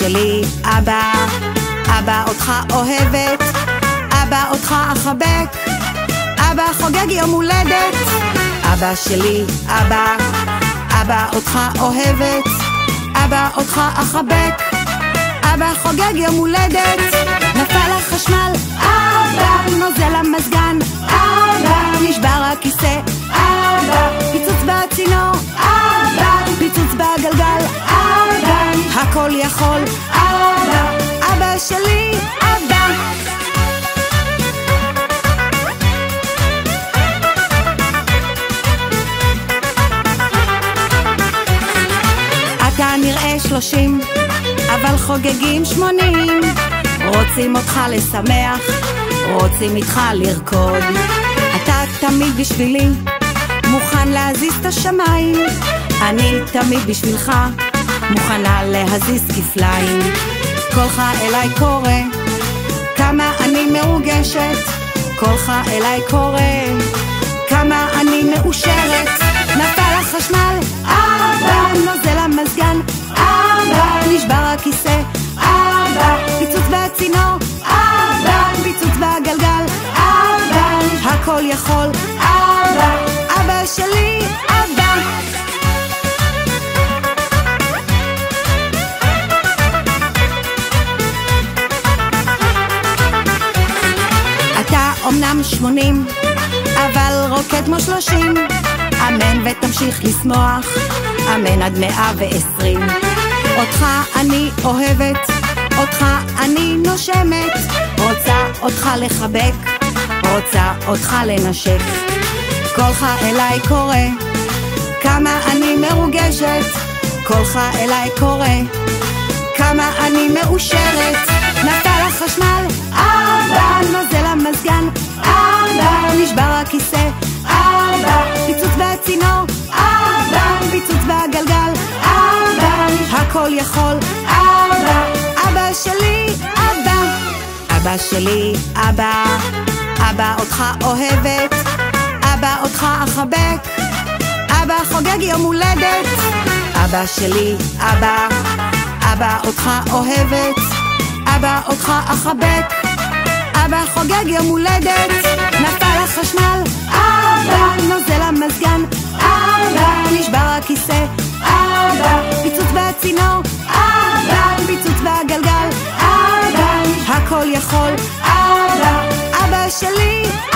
שלי, אבא, אבא אותך אוהבת, אבא אותך אחבק, אבא חוגג יום הולדת. אבא שלי, אבא, אבא אותך אוהבת, אבא אותך אחבק, אבא חוגג יום הולדת. נפל החשמל, אבא, נוזל המזגן, אבא, נשבר הכיסא, אבא, פיצוץ בצינור, אבא, פיצוץ בגלגל, אבא, הכל יכול, אבא, אבא שלי, אבא. אתה נראה 30, אבל חוגגים 80. רוצים אותך לשמח, רוצים איתך לרקוד. אתה תמיד בשבילי, מוכן להזיז את השמיים. אני תמיד בשבילך, מוכנה להזיז כפליים. קולך אליי קורא, כמה אני מרוגשת. קולך אליי קורא, כמה אני מאושרת. נפל החשמל, אבא, נוזל המזגן, אבא, נשבר הכיסא, אבא, פיצוץ בצינור, אבא, פיצוץ בגלגל, אבא, הכל יכול, אבא, אבא שלי, אבא. אתה אומנם 80, אבל רוקד כמו 30. אמן ותמשיך לשמוח, אמן עד 120. אותך אני אוהבת, אותך אני נושמת. רוצה אותך לחבק, רוצה אותך לנשק. קולך אליי קורא, כמה אני מרוגשת. קולך אליי קורא, כמה אני מאושרת. נפל החשמל, אבא, נוזל המזגן, אבא, נשבר הכיסא, אבא, פיצוץ בצינור, אבא, פיצוץ בגלגל, אבא, הכל יכול, אבא, אבא שלי, אבא. אבא שלי, אבא, אבא אותך אוהבת, אבא אותך אחבק, אבא חוגג יום הולדת. אבא שלי, אבא, אבא אותך אוהבת, אבא אותך אחבק, אבא חוגג יום הולדת. נפל החשמל, אבא, נוזל המזגן, אבא, נשבר הכיסא, אבא, פיצוץ בצינור, אבא, פיצוץ בגלגל, אבא, הכל יכול, אבא, אבא שלי.